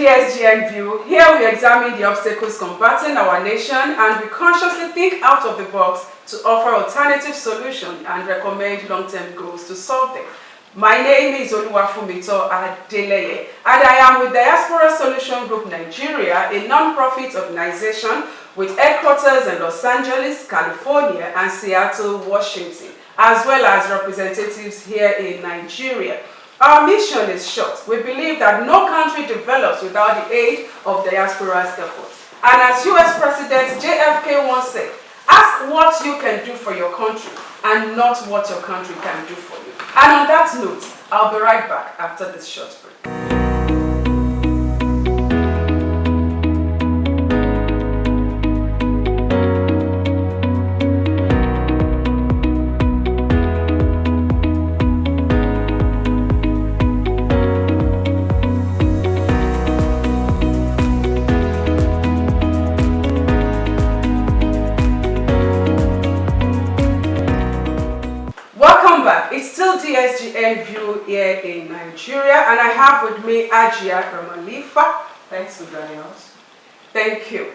DSGN View. Here we examine the obstacles combating our nation and we consciously think out of the box to offer alternative solutions and recommend long-term goals to solve them. My name is Oluwafumito Adeleye and I am with Diaspora Solution Group Nigeria, a non-profit organization with headquarters in Los Angeles, California and Seattle, Washington, as well as representatives here in Nigeria. Our mission is short. We believe that no country develops without the aid of diaspora's efforts. And as US President JFK once said, ask what you can do for your country and not what your country can do for you. And on that note, I'll be right back after this short break. It's still DSGN View here in Nigeria, and I have with me Ajia Ramalifa. Thanks for joining us. Thank you.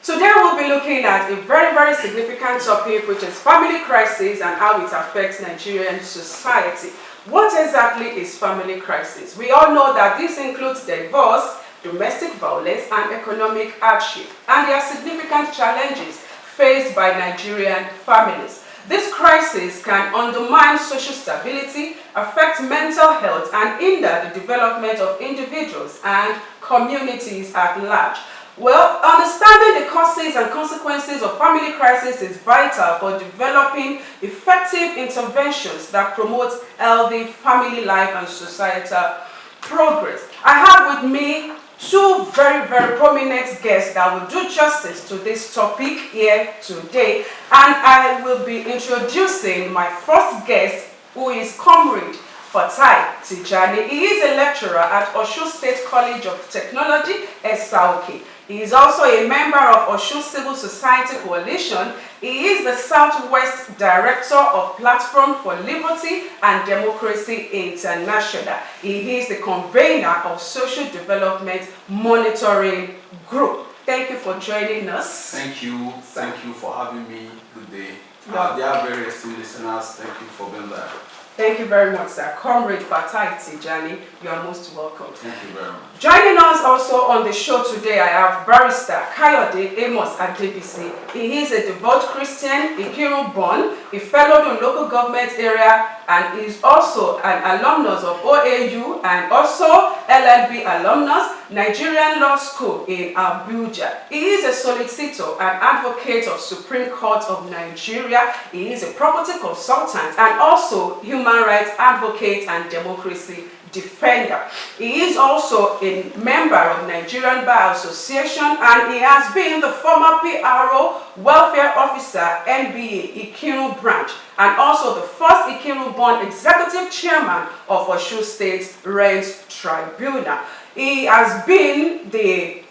Today we'll be looking at a very significant topic, which is family crisis and how it affects Nigerian society. What exactly is family crisis? We all know that this includes divorce, domestic violence, and economic hardship, and there are significant challenges faced by Nigerian families. This crisis can undermine social stability, affect mental health, and hinder the development of individuals and communities at large. Well, understanding the causes and consequences of family crisis is vital for developing effective interventions that promote healthy family life and societal progress. I have with me two very prominent guests that will do justice to this topic here today, and I will be introducing my first guest, who is Comrade Fatai Tijani. He is a lecturer at Osun State College of Technology, SAOK. He is also a member of Osun Civil Society Coalition. He is the Southwest Director of Platform for Liberty and Democracy International. He is the convener of Social Development Monitoring Group. Thank you for joining us. Thank you. Thank you for having me. Good day. They are very esteemed listeners. Thank you for being there. Thank you very much, sir. Comrade Fatai Tijani, you are most welcome. Thank you very much. Joining us also on the show today, I have Barrister Kayode Amos Adebisi. He is a devout Christian, Ikiru born, a fellow in local government area, and is also an alumnus of OAU and also LLB alumnus, Nigerian Law School in Abuja. He is a solicitor and advocate of Supreme Court of Nigeria. He is a property consultant and also human rights advocate and democracy defender. He is also a member of Nigerian Bar Association and he has been the former PRO Welfare Officer NBA Ikiru branch and also the first Ikiru-born executive chairman of Osun State Rent Tribunal. He has been the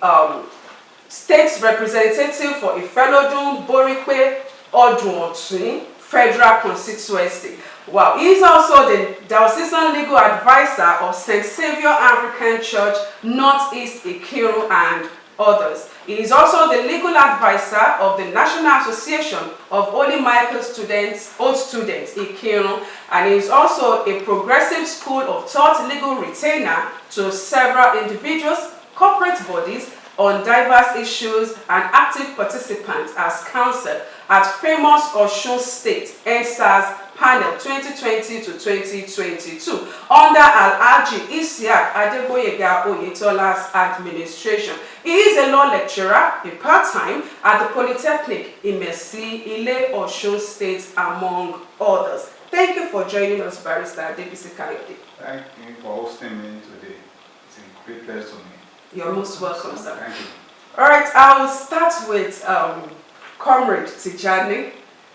state's representative for Ifelodun Borikwe Odun Federal Constituency. Wow, he is also the Diocesan Legal Advisor of St. Saviour African Church, Northeast Ikiru and others. He is also the legal advisor of the National Association of Holy Michael Old Students, Ikiru, and he is also a progressive school of thought legal retainer to several individuals, corporate bodies on diverse issues and active participants as counsel at famous Osun State NSAS panel 2020 to 2022 under Alhaji Isiaq Adeboyega Oyetola's administration. He is a law lecturer, a part-time at the Polytechnic Imesi Ile Osun State, among others. Thank you for joining us, Barrister Adebisi Kayode. Thank you for hosting me today. It's a great pleasure to me. You're most welcome, sir. Thank you. All right, I will start with Comrade Tijani.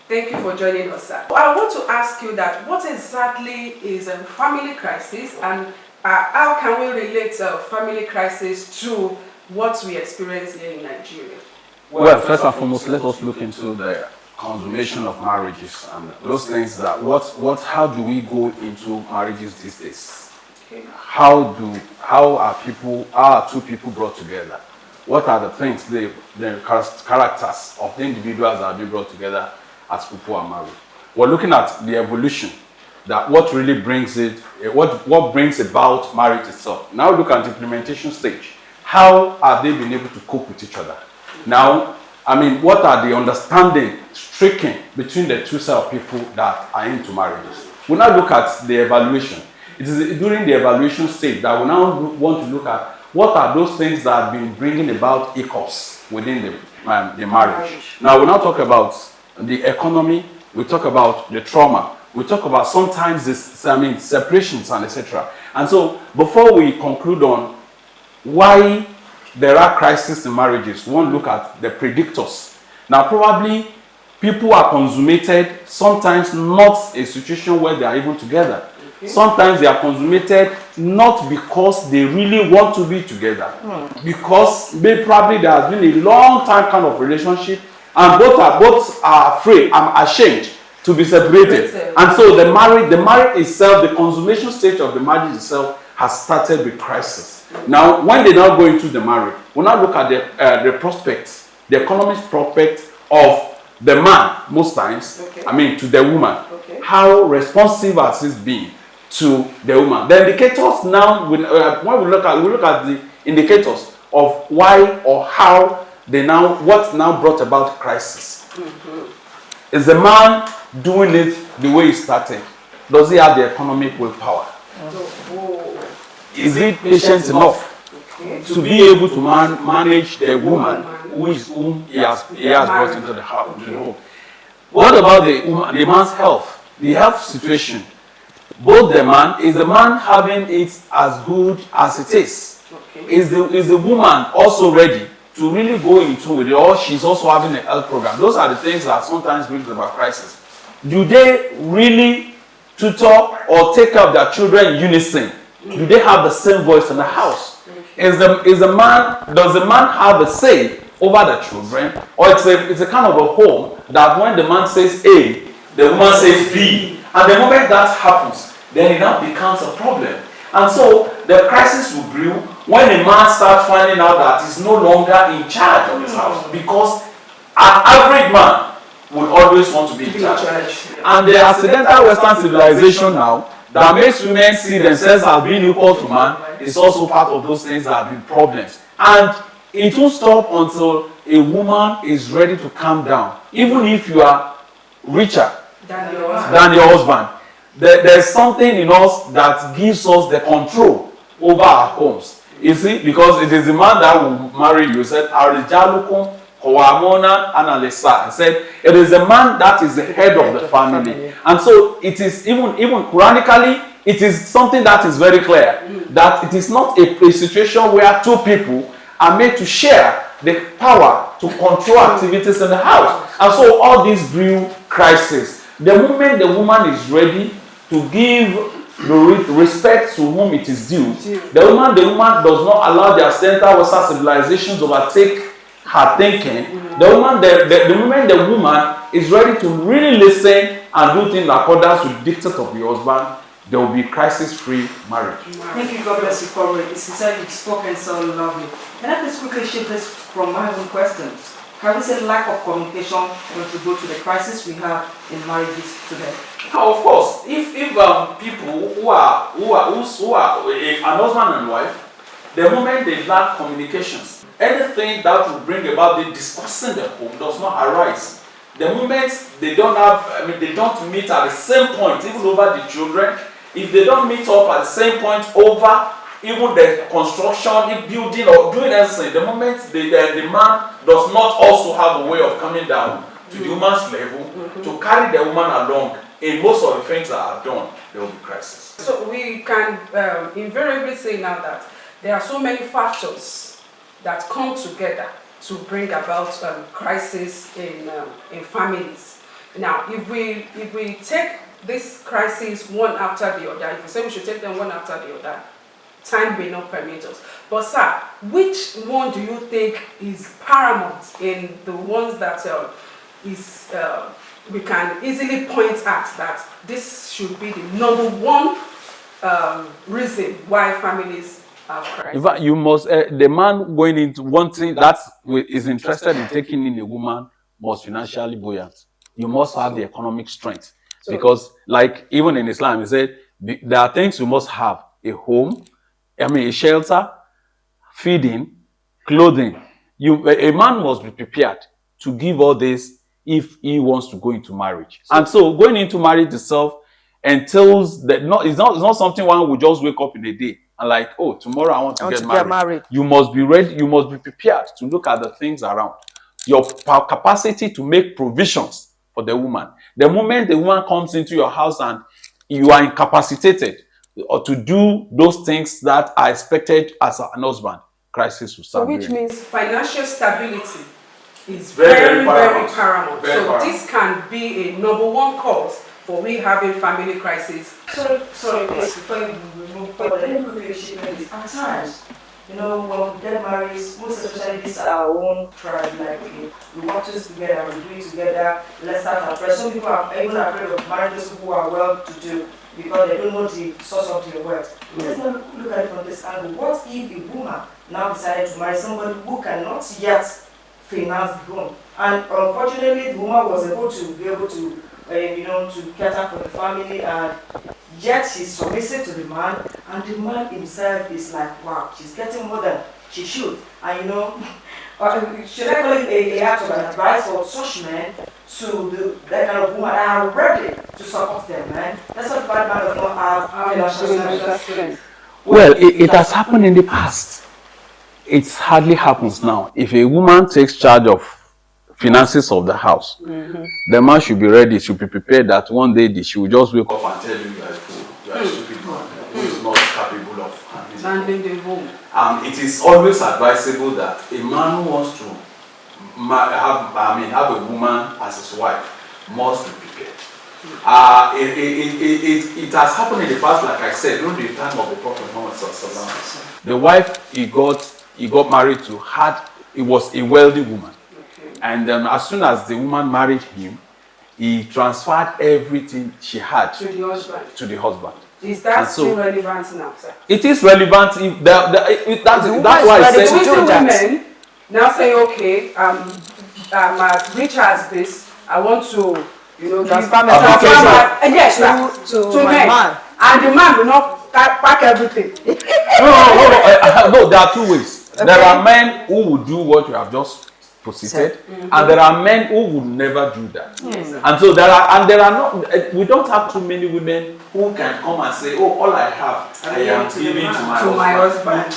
Thank you for joining us, sir. I want to ask you that what exactly is a family crisis and how can we relate family crisis to what we experience here in Nigeria? Well, first and foremost, let us look into the consummation of marriages and those things that how do we go into marriages these days? Okay. How are two people brought together? What are the things, the characters of the individuals that are being brought together as people are married? We're looking at the evolution, that what really brings it, what brings about marriage itself. Now look at the implementation stage. How have they been able to cope with each other? Now, I mean, what are the understanding stricken between the two set of people that are into marriages? We'll now look at the evaluation. It is during the evaluation stage that we now want to look at what are those things that have been bringing about hiccups within the marriage. Now, we'll now talk about the economy, we talk about the trauma, we talk about sometimes separations and etc. And so, before we conclude on why there are crises in marriages, we want to look at the predictors. Now, probably people are consummated, sometimes not a situation where they are even together. Okay. Sometimes they are consummated not because they really want to be together, because probably there has been a long time kind of relationship, and both are afraid, ashamed to be separated. And so the marriage itself, the consummation stage of the marriage itself has started with crisis. Now, when they now go into the marriage, we'll now look at the prospects, the economic prospect of the man, most times, okay. I mean, to the woman. Okay. How responsive has it been to the woman? The indicators now, when we look at the indicators of why or how what now brought about crisis. Mm-hmm. Is the man doing it the way he started? Does he have the economic willpower? Mm-hmm. Is he patient enough to be able to manage the woman whom he has brought into the house? What about the man's health? The health situation. Both is the man having it as good as it is? Okay. Is the woman also ready to really go into it, or she's also having a health program? Those are the things that sometimes brings about crisis. Do they really tutor or take care of their children in unison? Do they have the same voice in the house? Does the man have a say over the children, or it's a kind of a home that when the man says A, the woman says B, and the moment that happens, then it now becomes a problem. And so the crisis will brew when a man starts finding out that he's no longer in charge of his house, because an average man would always want to be in charge. And the accidental Western civilization now that makes women see themselves as being equal to man is also part of those things that have been problems. And it won't stop until a woman is ready to calm down. Even if you are richer than your husband, there's something in us that gives us the control over our homes. You see, because it is the man that will marry you. He said, Arijalukum Kowamona Analisa. He said, it is the man that is the head of the family. And so it is even Quranically, it is something that is very clear that it is not a situation where two people are made to share the power to control activities in the house. And so all these brew crisis. The moment the woman is ready to give the respect to whom it is due, the woman does not allow the accidental Western civilizations to overtake her thinking. The moment the woman is ready to really listen and do things in accordance with the dictates of the husband, there will be crisis-free marriage. Thank you, God bless you for it. It's sincerely you've spoken so lovely. Can I please quickly shift this from my own questions? Can we say lack of communication contribute to the crisis we have in marriages today? Now, of course, if people who are an husband and wife, the moment they lack communications, anything that will bring about the discussing the home does not arise. The moment they don't meet at the same point, even over the children, if they don't meet up at the same point over even the construction, building or doing anything, the moment the man does not also have a way of coming down to the woman's level to carry the woman along in most of the things that are done, there will be crisis. So we can invariably say now that there are so many factors that come together to bring about crisis in families. Now, if we take this crisis one after the other, if we say we should take them one after the other, time may not permit us. But sir, which one do you think is paramount in the ones that we can easily point at that this should be the number one reason why families have crisis. In fact, you must, the man going into one thing that is interested in taking in a woman must financially buoyant. You must have the economic strength. Because, like, even in Islam, he said, there are things you must have: a home, a shelter, feeding, clothing. A man must be prepared to give all this if he wants to go into marriage. And so going into marriage itself entails that it's not something one will just wake up in a day and like, oh, tomorrow I want to get married. You must be ready, you must be prepared to look at the things around. Your capacity to make provisions for the woman. The moment the woman comes into your house and you are incapacitated or to do those things that are expected as an husband, crisis will start. So which means financial stability is very paramount. So this can be a number one cause for we having family crisis. Sorry, before you remove, but let me quickly shipment this. At times, when we get married, most especially this our own tribe, like we work together, we do it together, let's start afresh. Some people are even afraid of marrying those people who are well to do because they don't know the source of their wealth. Let's not look at it from this angle. What if a woman now decided to marry somebody who cannot yet finance the home? And unfortunately, the woman was able to to cater for the family, and yet she's submissive to the man, and the man himself is like, wow, she's getting more than she should. And should I call it a act of advice for such men to that kind of woman that are ready to support them, man? That's what bad man does not have financial. Well, it has happened in the past. It hardly happens now. If a woman takes charge of finances of the house, the man should be ready, should be prepared that one day she will just wake up and tell you you are a fool, you are a stupid man who is not capable of handling the home. It is always advisable that a man who wants to have a woman as his wife must be prepared. It has happened in the past, like I said, during the time of the Prophet Muhammad. The wife he got married to was a wealthy woman. And as soon as the woman married him, he transferred everything she had to the husband. Is that still relevant now, sir? It is relevant. That's why I said women now say, okay, I'm as rich as this. I want to, transfer my yes, to my man, and the man will not pack everything. No. There are two ways. Okay. There are men who will do what you have just posited, and there are men who would never do that. Yes. And so there are not. We don't have too many women who can come and say, "Oh, all I have, I am giving to my husband."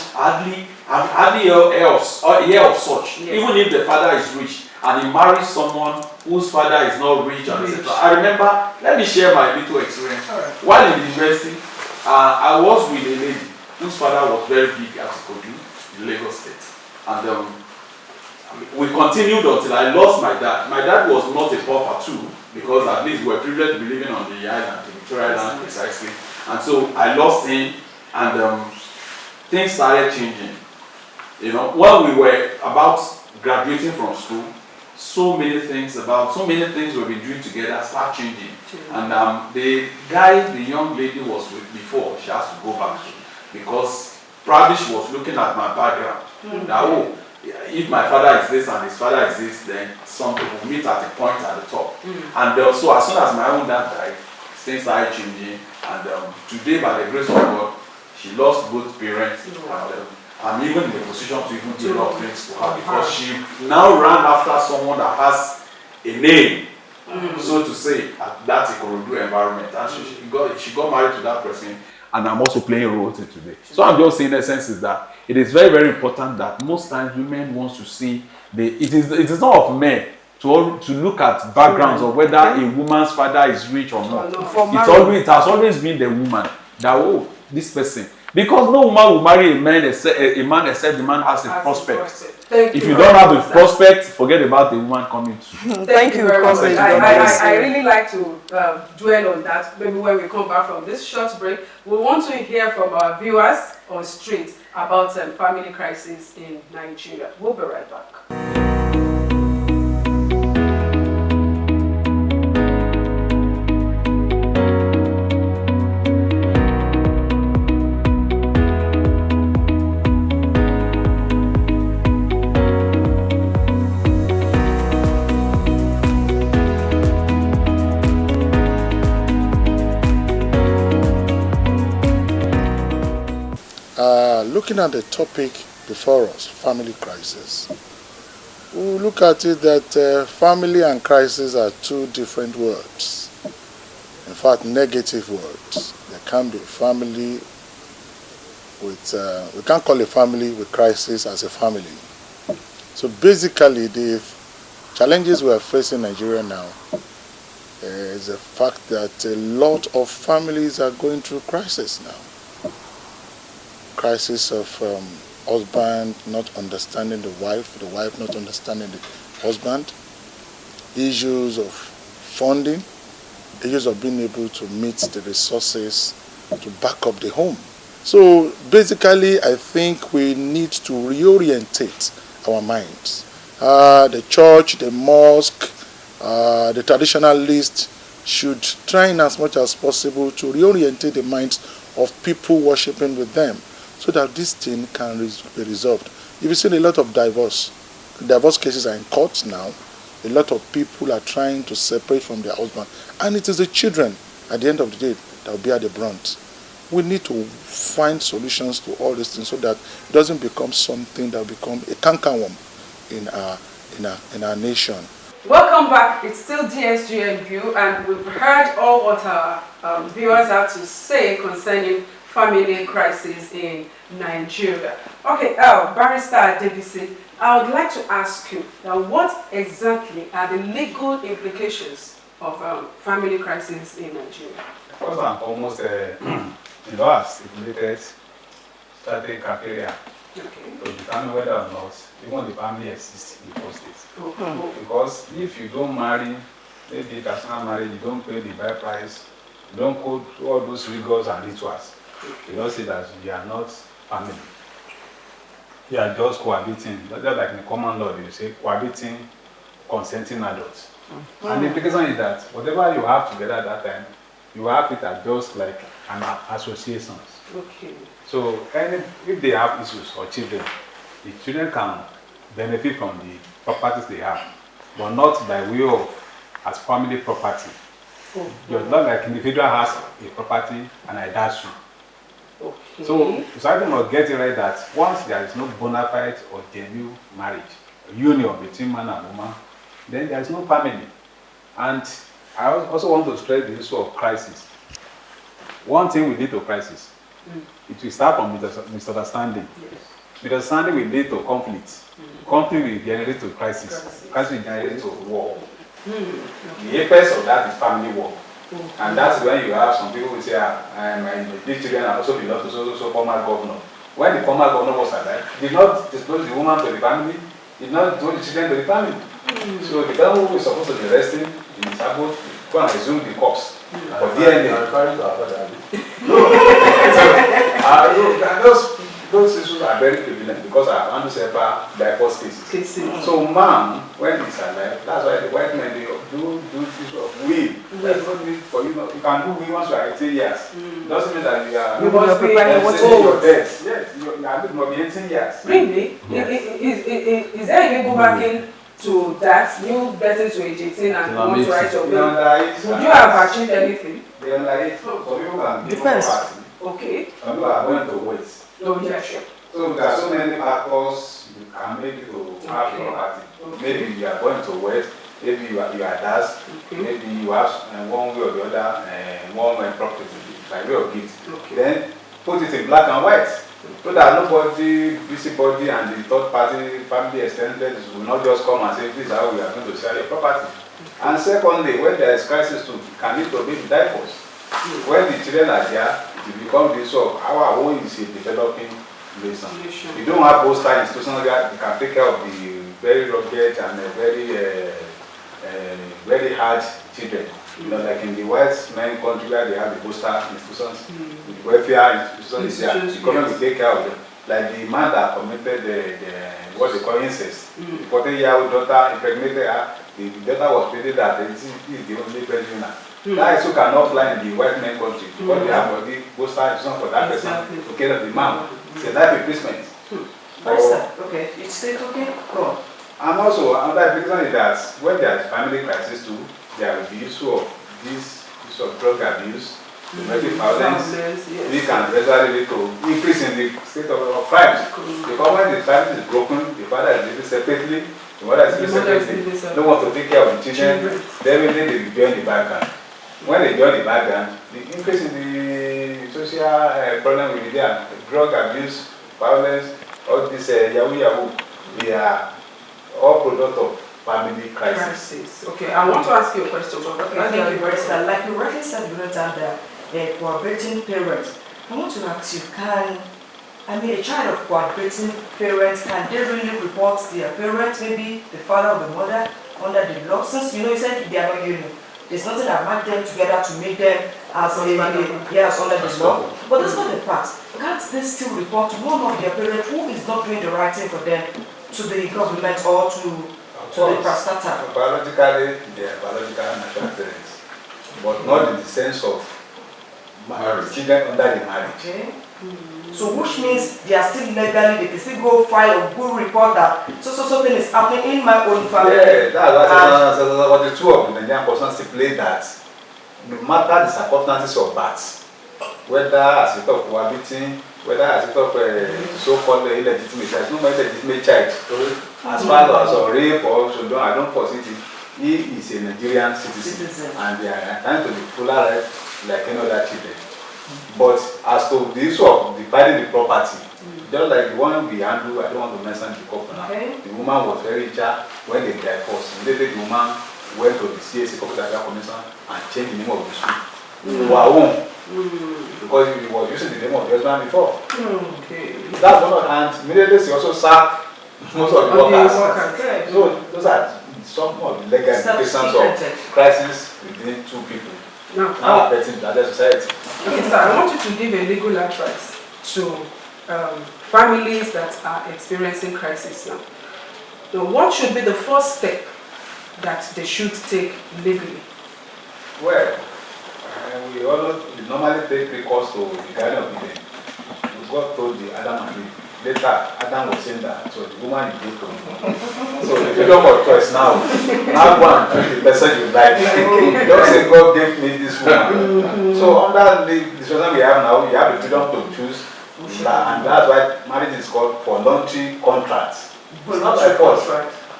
Hardly hear of such. Yes. Even if the father is rich and he marries someone whose father is not rich, and etc. I remember. Let me share my little experience. Right. While in the university, I was with a lady whose father was very big at Kogi in Lagos State, and we continued until I lost my dad. My dad was not a pauper too, because at least we were privileged to be living on the island, the Victoria Island precisely. And so I lost him, and things started changing. When we were about graduating from school, so many things we've been doing together start changing. And the young lady was with before, she has to go back to, because probably she was looking at my background. That, if my father is this and his father is this, then some people meet at a point at the top. And so as soon as my own dad died, things started changing. And today, by the grace of God, she lost both parents. And I'm even in the position to even do a lot of things to her, because she now ran after someone that has a name, so to say, at that Ikorodu environment. And she got married to that person. And I'm also playing a role today. So I'm just saying, in essence, is that it is very, very important that most times women want to see it is not of men to look at backgrounds of whether a woman's father is rich or not. It has always been the woman that this person, because no woman will marry a man except the man has a prospect. If you don't have a prospect, forget about the woman coming to. Thank you very much. I really like to dwell on that. Maybe when we come back from this short break, we want to hear from our viewers on street about family crisis in Nigeria. We'll be right back. looking at the topic before us, family crisis, we look at it that family and crisis are two different words. In fact, negative words. There can be family with, we can't call a family with crisis as a family. So basically, the challenges we are facing in Nigeria now is the fact that a lot of families are going through crisis now. Crisis of husband not understanding the wife not understanding the husband, issues of funding, issues of being able to meet the resources to back up the home. So basically, I think we need to reorientate our minds. The church, the mosque, the traditionalists should try in as much as possible to reorientate the minds of people worshiping with them so that this thing can be resolved. You've seen a lot of divorce cases are in courts now. A lot of people are trying to separate from their husband, and it is the children at the end of the day that will bear the brunt. We need to find solutions to all these things so that it doesn't become something that will become a cankerworm in our nation. Welcome back. It's still DSGN View, and we've heard all what our viewers have to say concerning family crisis in Nigeria. Okay, Barrister Adebisi, I would like to ask you now, what exactly are the legal implications of family crisis in Nigeria? First and foremost, the law has stipulated certain criteria to determine whether or not even the family exists in the first place. Because if you don't marry, maybe personal marriage, you don't pay the bride price, you don't go through all those rigors and rituals, you don't say that you are not family. You are just cohabiting. Just like in the common law, they say cohabiting, consenting adults. And the implication is that whatever you have together at that time, you have it as just like an association. Okay. So if they have issues or children, the children can benefit from the properties they have, but not by way of as family property. Just not like individual has a property and I dash you. Okay. So society must get it right that once there is no bona fide or genuine marriage, union between man and woman, then there is no family. And I also want to stress the issue of crisis. One thing will lead to crisis. It will start from misunderstanding. Yes. Misunderstanding will lead to conflict. Conflict will generate to crisis. Crisis will generate to war. The apex of that is family war. And that's when you have some people who say, these children are also belong to so former governor. When the former governor was alive, did not disclose the woman to the family, did not do the children to the family. So the government who is supposed to be resting in his abode, go and resume the corpse for DNA. Those issues are very prevalent because I want to separate divorce cases. So man, when he's alive, that's why the white men they do issue of will. There's no need for you can do will once you are 18 years. Doesn't mean that you are your death. Yes, you are be 18 years. Really? Yes. Is there a legal backing to that? You getting to age 18 and want to write your will? Would you have achieved anything? They are like some people can give Depends. property. Okay. Some people are going to wait. Oh, yeah, sure. So there are so many factors you can make it to have property. Maybe you are going to wait. Maybe you are dust. Maybe you have one way or the other, one way property by way of gift. Then put it in black and white. So that nobody, busybody and the third party, family extended will not just come and say, this is how we are going to sell your property. And secondly, when there is crisis too, can lead to baby divorce. When the children are there, it will become the issue of our own is a developing relation. You don't have both sides institutions that can take care of the very rugged and very hard children. You know, like in the white men country where they have the booster institutions, the welfare institutions, the government will take care of them. Like the man that committed what they call incest. The 14-year-old daughter impregnated her. The daughter was treated that this is the only breadwinner. That also cannot fly in the white men country because they have already booster institutions for that person to care of the man. It's a life replacement. Okay, it's still okay? Go on. And also, another reason is that when there is family crisis too, there will be issue of drug abuse, domestic violence, Yes. it can eventually lead to increase in the state of crimes. Because when the family is broken, the father is living separately, the mother is living separately, no one to take care of the children, then they will join the background. When they join the background, the increase in the social problem will be there. Drug abuse, violence, all this yahoo, they are all product of family crisis. Okay, I want to ask you a question. Okay, thank you, Barrister. Like you rightly said, you know, that cooperating parents. I want to ask you, a child of cooperating parents, can they really report their parents, maybe the father or the mother, under the law? Since you know, you said they are not union. There's nothing that match them together to make them as under the law. But that's not the fact. Can't they still report to one of their parents who is not doing the right thing for them to the government or to the prestata? Biologically, they are biological natural parents, but not in the sense of children under the marriage. Okay. So which means they are still legally, they can still go file a good report that so thing is happening in my own family. Yeah, that's what the two of the Nigerian persons stipulate that no matter the circumstances of birth, whether as a of cohabiting, whether as a of so-called illegitimate child, no matter illegitimate child, as far as a rape or so, I don't foresee it. He is a Nigerian citizen, and they are entitled to the fuller right like any other children. But as to the issue of dividing the property, just like the one we handle, I don't want to mention the couple now. Okay. The woman was very rich when they divorced. Immediately the woman went to the CAC Corporate Affairs Commission and changed the name of the school to her own. Because he was using the name of the husband before. Okay. That's one of, and immediately she also sacked most of the workers. Okay. So those are some of the legal implications of crisis within two people. Now affecting the other society. Okay, sir, I want you to give a legal advice to families that are experiencing crisis now. So what should be the first step that they should take legally? Well, we normally take recourse to the Garden of Eden. God told the Adam and Eve. Later, Adam was saying that, so the woman you gave to me. So the freedom of choice now go and choose the person you like. Don't say God gave me this woman. So under the situation we have now, you have the freedom to choose, and that's why marriage is called voluntary contracts. It's not by force.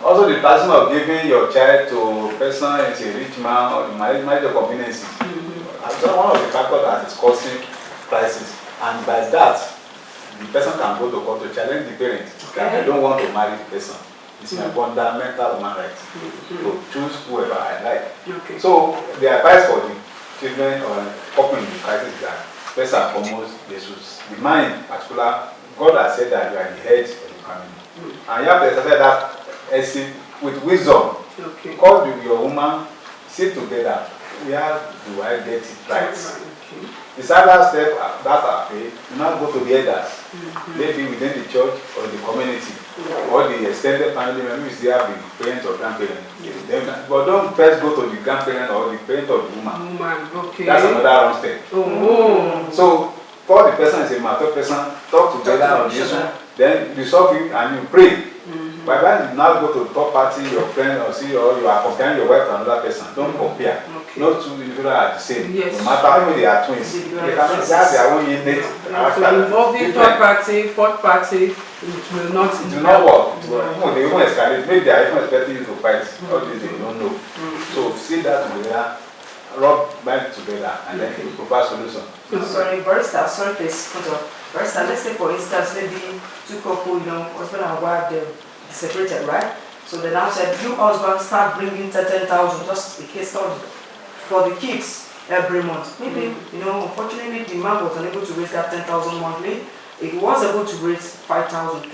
Also, the person of giving your child to a person is a rich man or the marriage of convenience. That's one of the factors that is causing crisis, and by that, the person can go to court to challenge the parent. I don't want to marry the person. It's my fundamental human right to choose whoever I like. Okay. So the advice for the children or couple in the crisis is that first and foremost, they should the man in particular, God has said that you are the head of the family. And you have to exercise that essence with wisdom. Okay. Call your woman, sit together. Where do I get it right? The second step that are paid, you now go to the elders, maybe within the church or the community, or the extended family members, they have the parents or grandparents. But don't first go to the grandparent or the parent of the woman. Okay. That's another wrong step. So, call the person as a mature person, talk together on the issue, then resolve it and you pray. By then you now go to the third party, your friend or or you are comparing your wife to another person. Don't compare. No two individuals are the same. Yes. No matter how many they are twins, they have their own innate character. So involving third party, fourth party, it will not work. They won't escalate. Maybe they are even expecting you to fight. All this they don't know. So see that together, rub mind together, and then you provide solution. Sorry, Barrister, sorry please, Barrister, let's say for instance, maybe two couple, husband and wife, they're separated, right? So they now said, you husband start bringing 10,000, just a case study, for the kids every month. Maybe, unfortunately, the man was unable to raise that 10,000 monthly. If he was able to raise 5,000,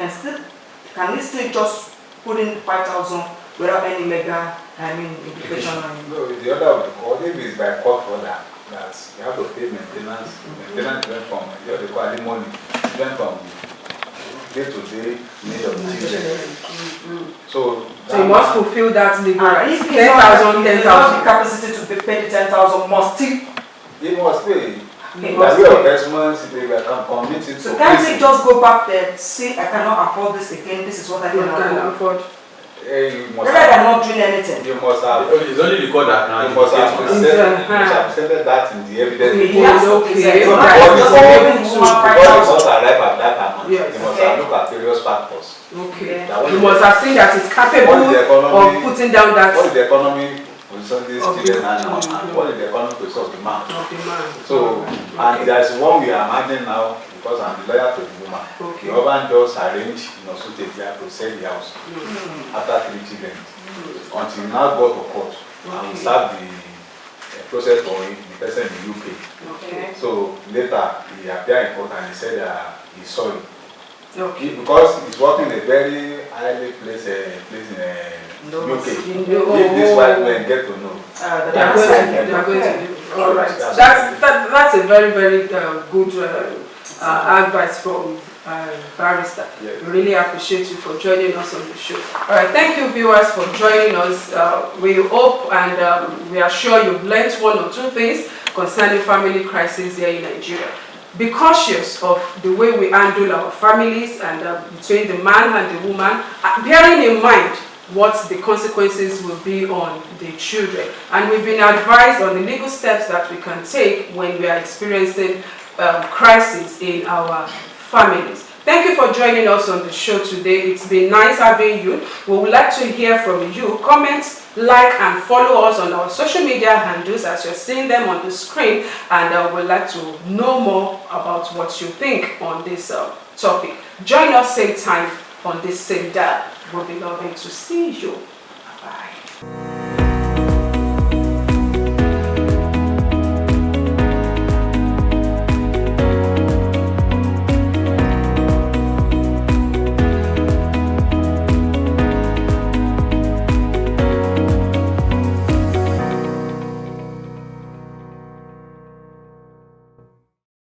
can he still just put in 5,000 without any legal, implication? No, the order of the court, if it's by court order, that you have to pay maintenance. Maintenance went from, they call it money, went from day-to-day need of the children. So you must fulfill that legal right. If 10,000, 10,000 capacity to pay the 10,000 must still. He must pay. The way of investments, they can commit it. So can't he just go back there, say I cannot afford this again, this is what I can afford? You must Rather than not doing anything. you must have It's only the court that can you must have adjudicate on that. presented that in the evidence Okay, report. yes, Okay. So Right. before So, the result arrive at that amount, Yes. you must Okay. have looked at various factors. Okay. That what You is must the- have seen that it's capable what is the economy- of putting down that What is the economy position this Of children this and children. and what is the economic position of the man? of the man. So, and Okay. there is one we are handling now because I'm the lawyer to the woman. Okay. The husband just arranged to take care to sell the house after 3 children until now got to court and we Okay. start the process for him, the person in the UK. Okay. So later he appeared in court and he said he's sorry. Okay. Because he's working in a very highly place in UK. If these white men get to know, They are going to do. All right. That's- That's a very, very good advice from Barrister. Yes. We really appreciate you for joining us on the show. All right. Thank you, viewers, for joining us. We hope and we are sure you've learned one or two things concerning family crisis here in Nigeria. Be cautious of the way we handle our families and between the man and the woman, bearing in mind what the consequences will be on the children. And we've been advised on the legal steps that we can take when we are experiencing crisis in our families. Thank you for joining us on the show today. It's been nice having you. We would like to hear from you. Comment, like, and follow us on our social media handles as you're seeing them on the screen. And we'd like to know more about what you think on this topic. Join us same time on this same dial. We'll be loving to see you.